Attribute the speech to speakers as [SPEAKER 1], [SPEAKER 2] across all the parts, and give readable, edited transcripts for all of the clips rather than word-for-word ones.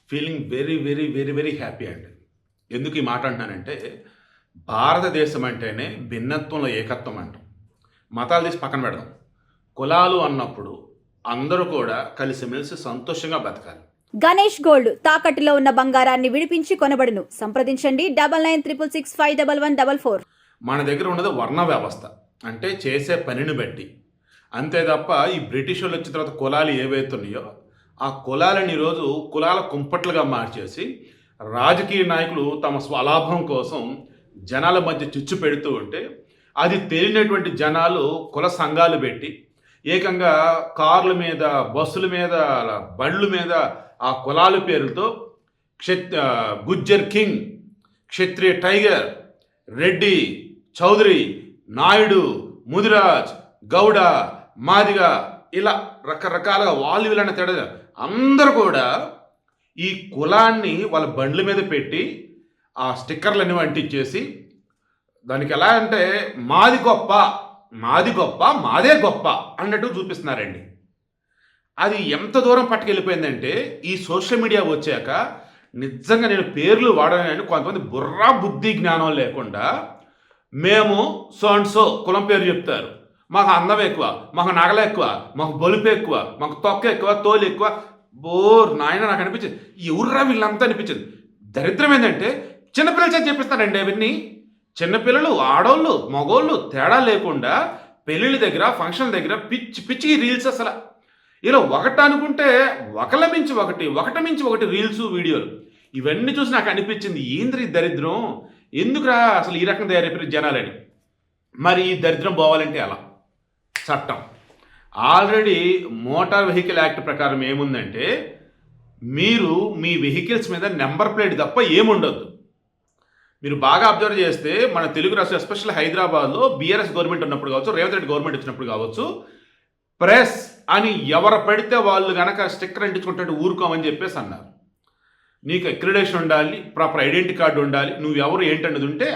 [SPEAKER 1] Feeling very, very, very, very happy అండి. ఎందుకు ఈ మాట అంటున్నానంటే, భారతదేశం అంటేనే భిన్నత్వంలో ఏకత్వం అంటాం. మతాలు తీసి పక్కన పెడదాం. కులాలు అన్నప్పుడు అందరూ కూడా కలిసిమెలిసి సంతోషంగా బతకాలి.
[SPEAKER 2] గణేష్ గోల్డ్ తాకట్టులో ఉన్న బంగారాన్ని విడిపించి కొనబడును. సంప్రదించండి 9966611144.
[SPEAKER 1] మన దగ్గర ఉన్నది వర్ణ వ్యవస్థ, అంటే చేసే పనిని బట్టి. అంతే తప్ప ఈ బ్రిటిష్ వాళ్ళు వచ్చిన తర్వాత కులాలు ఏవైతున్నాయో ఆ కులాలని ఈరోజు కులాల కుంపట్లుగా మార్చేసి రాజకీయ నాయకులు తమ స్వలాభం కోసం జనాల మధ్య చిచ్చు పెడుతూ ఉంటే అది తెలియనటువంటి జనాలు కుల సంఘాలు పెట్టి ఏకంగా కార్ల మీద, బస్సుల మీద, బండ్ల మీద ఆ కులాల పేరుతో గుజ్జర్ కింగ్, క్షత్రియ టైగర్, రెడ్డి, చౌదరి, నాయుడు, ముదిరాజ్, గౌడ, మాదిగ ఇలా రకరకాలుగా వాళ్ళు వీళ్ళని తేడా అందరూ కూడా ఈ కులాన్ని వాళ్ళ బండ్ల మీద పెట్టి ఆ స్టిక్కర్లన్నీ అంటించేసి దానికి ఎలా అంటే మాది గొప్ప, మాది గొప్ప, మాదే గొప్ప అన్నట్టు చూపిస్తున్నారండి. అది ఎంత దూరం పట్టుకెళ్ళిపోయిందంటే ఈ సోషల్ మీడియా వచ్చాక నిజంగా నేను పేర్లు వాడనని కొంతమంది బుర్రా బుద్ధి జ్ఞానం లేకుండా మేము సో అండ్ సో కులం పేరు చెప్తారు. మాకు అందం ఎక్కువ, మాకు నగల ఎక్కువ, మాకు బొలుపు ఎక్కువ, మాకు తొక్క ఎక్కువ, తోలు ఎక్కువ. బోర్ నాయన నాకు అనిపించింది, ఎవర్రా వీళ్ళంతా అనిపించింది. దరిద్రం ఏంటంటే చిన్నపిల్లల చేత చెప్పిస్తారండి అవన్నీ. చిన్నపిల్లలు, ఆడోళ్ళు, మగోళ్ళు తేడా లేకుండా పెళ్ళిళ్ళ దగ్గర, ఫంక్షన్ల దగ్గర పిచ్చి పిచ్చి రీల్స్. అసలు ఇలా ఒకటి అనుకుంటే ఒకళ్ళ మించి ఒకటి, ఒకటి మించి ఒకటి రీల్స్, వీడియోలు. ఇవన్నీ చూసి నాకు అనిపించింది, ఏంద్రీ దరిద్రం, ఎందుకురా అసలు ఈ రకం తయారైపోయారు జనాలని. మరి ఈ దరిద్రం పోవాలంటే అలా చట్టం ఆల్రెడీ మోటార్ వెహికల్ యాక్ట్ ప్రకారం ఏముందంటే మీరు మీ వెహికల్స్ మీద నెంబర్ ప్లేట్ తప్ప ఏముండొద్దు. మీరు బాగా అబ్జర్వ్ చేస్తే మన తెలుగు రాష్ట్రం ఎస్పెషల్ హైదరాబాద్లో బీఆర్ఎస్ గవర్నమెంట్ ఉన్నప్పుడు కావచ్చు, రేవంత్ రెడ్డి గవర్నమెంట్ వచ్చినప్పుడు కావచ్చు, ప్రెస్ అని ఎవరు పెడితే వాళ్ళు కనుక స్టిక్కర్ అంటించుకుంటే ఊరుకోమని చెప్పేసి అన్నారు. నీకు అక్రిడేషన్ ఉండాలి, ప్రాపర్ ఐడెంటిటీ కార్డు ఉండాలి, నువ్వు ఎవరు ఏంటన్నది ఉంటే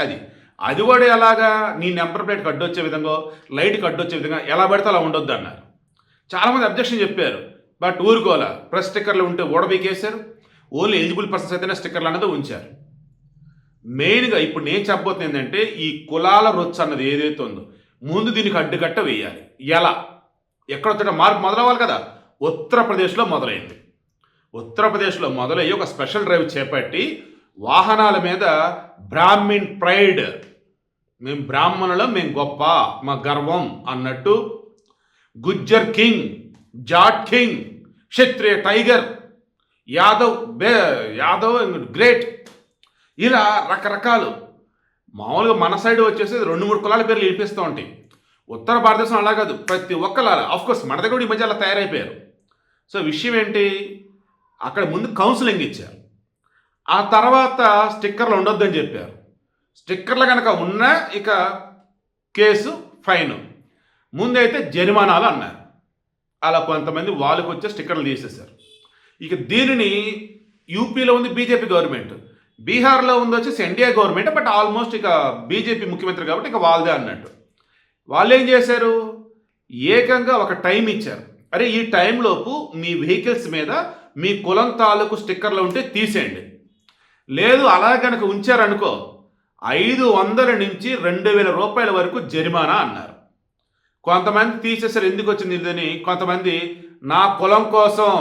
[SPEAKER 1] అది కూడా ఎలాగా నీ నెంబర్ ప్లేట్కి అడ్డొచ్చే విధంగా, లైట్కి అడ్డొచ్చే విధంగా ఎలా పడితే అలా ఉండొద్దు అన్నారు. చాలామంది అబ్జెక్షన్ చెప్పారు, బట్ ఊరుకోవాలా. ప్రెస్ స్టిక్కర్లు ఉంటే ఓడబీకేశారు, ఓన్లీ ఎలిజిబుల్ పర్సన్స్ అయితేనే స్టిక్కర్లు అన్నది ఉంచారు. మెయిన్గా ఇప్పుడు నేను చెప్పబోతుంది ఏంటంటే ఈ కులాల రొచ్చు అన్నది ఏదైతే ఉందో ముందు దీనికి అడ్డుకట్ట వేయాలి. ఎలా, ఎక్కడ మార్పు మొదలవ్వాలి కదా. ఉత్తరప్రదేశ్లో మొదలైంది. ఉత్తరప్రదేశ్లో మొదలయ్యి ఒక స్పెషల్ డ్రైవ్ చేపట్టి వాహనాల మీద బ్రాహ్మిన్ ప్రైడ్, మేము బ్రాహ్మణులం, మేము గొప్ప, మా గర్వం అన్నట్టు గుజ్జర్ కింగ్, జాట్ కింగ్, క్షత్రియ టైగర్, యాదవ్ గ్రేట్, ఇలా రకరకాలు. మామూలుగా మన సైడ్ వచ్చేసి 2-3 కులాల పేర్లు వినిపిస్తూ ఉంటాయి. ఉత్తర భారతదేశం అలా కాదు, ప్రతి ఒక్కరు ఆఫ్కోర్స్ మన దగ్గర ఈ మధ్య అలా తయారైపోయారు. సో విషయం ఏంటి, అక్కడ ముందు కౌన్సిలింగ్ ఇచ్చారు, ఆ తర్వాత స్టిక్కర్లు ఉండొద్దని చెప్పారు. స్టిక్కర్లు కనుక ఉన్నా ఇక కేసు, ఫైన్, ముందైతే జరిమానాలు అన్నారు. అలా కొంతమంది వాళ్ళకి వచ్చే స్టిక్కర్లు తీసేశారు. ఇక దీనిని యూపీలో ఉంది బీజేపీ గవర్నమెంట్, బీహార్లో ఉంది వచ్చేసి ఎన్డీఏ గవర్నమెంట్, బట్ ఆల్మోస్ట్ ఇక బీజేపీ ముఖ్యమంత్రి కాబట్టి ఇక వాళ్ళదే అన్నట్టు. వాళ్ళు ఏం చేశారు, ఏకంగా ఒక టైం ఇచ్చారు. అరే ఈ టైంలోపు మీ వెహికల్స్ మీద మీ కులం తాలూకు స్టిక్కర్లు ఉంటే తీసేయండి, లేదు అలా కనుక ఉంచారనుకో 500 నుంచి 2000 రూపాయల వరకు జరిమానా అన్నారు. కొంతమంది తీసేసారు, ఎందుకు వచ్చింది ఇదని. కొంతమంది నా కులం కోసం,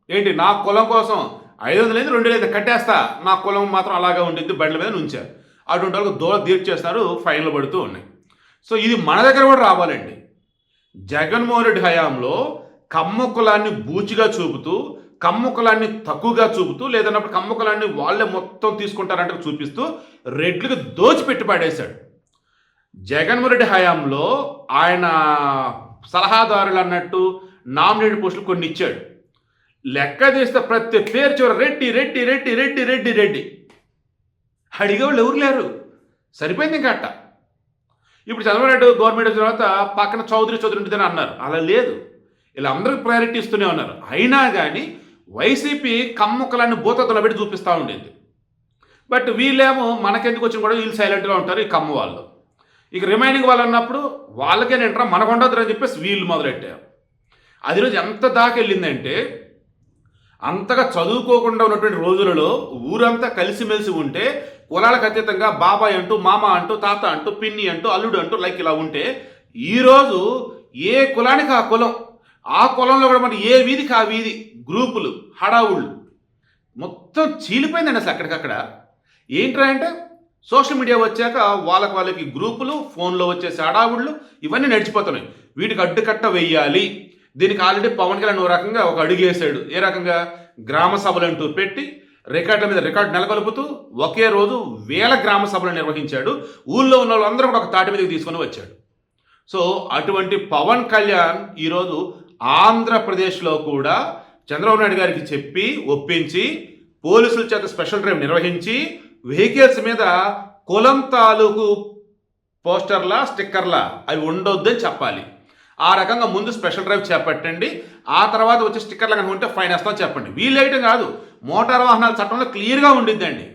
[SPEAKER 1] ఏంటి నా కులం కోసం 500 లేదు 2000 కట్టేస్తా, నా కులం మాత్రం అలాగే ఉండిద్ది బండ్ల మీద ఉంచారు. అటువంటి వాళ్ళకి దూరం తీర్చేస్తున్నారు, ఫైన్లు పడుతూ ఉన్నాయి. సో ఇది మన దగ్గర కూడా రావాలండి. జగన్మోహన్ రెడ్డి హయాంలో కమ్మ కులాన్ని బూచిగా చూపుతూ, కమ్మ కులాన్ని తక్కువగా చూపుతూ, లేదన్నప్పుడు కమ్మ కులాన్ని వాళ్ళే మొత్తం తీసుకుంటారంటే చూపిస్తూ రెడ్లకు దోచిపెట్టి పడేశాడు. జగన్మోహన్ రెడ్డి హయాంలో ఆయన సలహాదారులు అన్నట్టు నామినేటెడ్ పోస్టులు కొన్ని ఇచ్చాడు. లెక్క తీస్తే ప్రతి పేరు చివర రెడ్డి రెడ్డి రెడ్డి రెడ్డి రెడ్డి రెడ్డి, అడిగేవాళ్ళు ఎవరు లేరు. సరిపోయింది ఇంకా అట్ట. ఇప్పుడు చంద్రబాబు నాయుడు గవర్నమెంట్ వచ్చిన తర్వాత పక్కన చౌదరి ఉంటుందని అన్నారు, అలా లేదు. ఇలా అందరికి ప్రయారిటీ ఇస్తూనే ఉన్నారు. అయినా కానీ వైసీపీ కమ్మకులన్నీ భూతత్తులో పెట్టి చూపిస్తూ ఉండేది. బట్ వీళ్ళేమో మనకెందుకు వచ్చిన కూడా వీళ్ళు సైలెంట్గా ఉంటారు, ఈ కమ్మ వాళ్ళు. ఇక రిమైనింగ్ వాళ్ళు అన్నప్పుడు వాళ్ళకేనేంటారా మనకు ఉండదు అని చెప్పేసి వీళ్ళు మొదలెట్టారు. అది రోజు ఎంత దాకా వెళ్ళిందంటే అంతగా చదువుకోకుండా ఉన్నటువంటి రోజులలో ఊరంతా కలిసిమెలిసి ఉంటే కులాలకు అతీతంగా బాబాయ్ అంటూ మామ అంటూ తాత అంటూ పిన్ని అంటూ అల్లుడు అంటూ లైక్ ఇలా ఉంటే ఈరోజు ఏ కులానికి ఆ కులం, ఆ కులంలో కూడా మరి ఏ వీధికి ఆ వీధి గ్రూపులు హడావుళ్ళు మొత్తం చీలిపోయిందండి అసలు అక్కడికక్కడ. ఏంట్రా అంటే సోషల్ మీడియా వచ్చాక వాళ్ళకి గ్రూపులు, ఫోన్లో వచ్చేసి హడావుళ్ళు ఇవన్నీ నడిచిపోతున్నాయి. వీటికి అడ్డుకట్ట వెయ్యాలి. దీనికి ఆల్రెడీ పవన్ కళ్యాణ్ ఓ రకంగా ఒక అడుగు వేశాడు. ఏ రకంగా? గ్రామ సభలు అంటూ పెట్టి రికార్డుల మీద రికార్డు నెలకొల్పుతూ ఒకే రోజు 1000 గ్రామ సభలు నిర్వహించాడు. ఊళ్ళో ఉన్న వాళ్ళందరూ కూడా ఒక తాటి మీదకి తీసుకొని వచ్చాడు. సో అటువంటి పవన్ కళ్యాణ్ ఈరోజు ఆంధ్రప్రదేశ్లో కూడా చంద్రబాబు నాయుడు గారికి చెప్పి ఒప్పించి పోలీసుల చేత స్పెషల్ డ్రైవ్ నిర్వహించి వెహికల్స్ మీద కులం తాలూకు పోస్టర్లా స్టిక్కర్లా అవి ఉండొద్దని చెప్పాలి. ఆ రకంగా ముందు స్పెషల్ డ్రైవ్ చేపట్టండి, ఆ తర్వాత వచ్చే స్టిక్కర్లు కనుక ఉంటే ఫైన్ వేస్తామని చెప్పండి. వీళ్ళేయటం కాదు, మోటార్ వాహనాల చట్టంలో క్లియర్గా ఉండిద్దండి.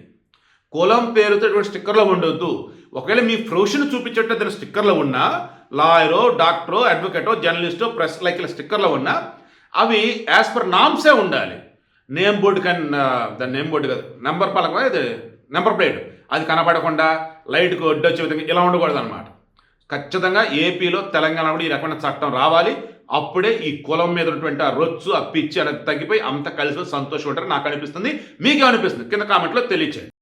[SPEAKER 1] కులం పేరుతో స్టిక్కర్లో ఉండొద్దు. ఒకవేళ మీ ప్రొఫెషన్ చూపించేట్టు దాని స్టిక్కర్లో ఉన్నా, లాయరో డాక్టరో అడ్వకేటో జర్నలిస్టో ప్రెస్ లైక్ స్టిక్కర్లో ఉన్నా అవి యాజ్ పర్ నామ్సే ఉండాలి. నేమ్ బోర్డు దాని నేమ్ బోర్డు కాదు, నెంబర్ పలక, ఇది నెంబర్ ప్లేట్ అది కనపడకుండా లైట్కి ఒడ్డొచ్చే విధంగా ఇలా ఉండకూడదు అనమాట. ఖచ్చితంగా ఏపీలో తెలంగాణ కూడా ఈ రకమైన చట్టం రావాలి. అప్పుడే ఈ కులం మీద ఉన్నటువంటి ఆ రొచ్చు ఆ పిచ్చి అనేది తగ్గిపోయి అంత కలిసి సంతోషం ఉంటారు నాకు అనిపిస్తుంది. మీకేమనిపిస్తుంది కింద కామెంట్లో తెలియచేయండి.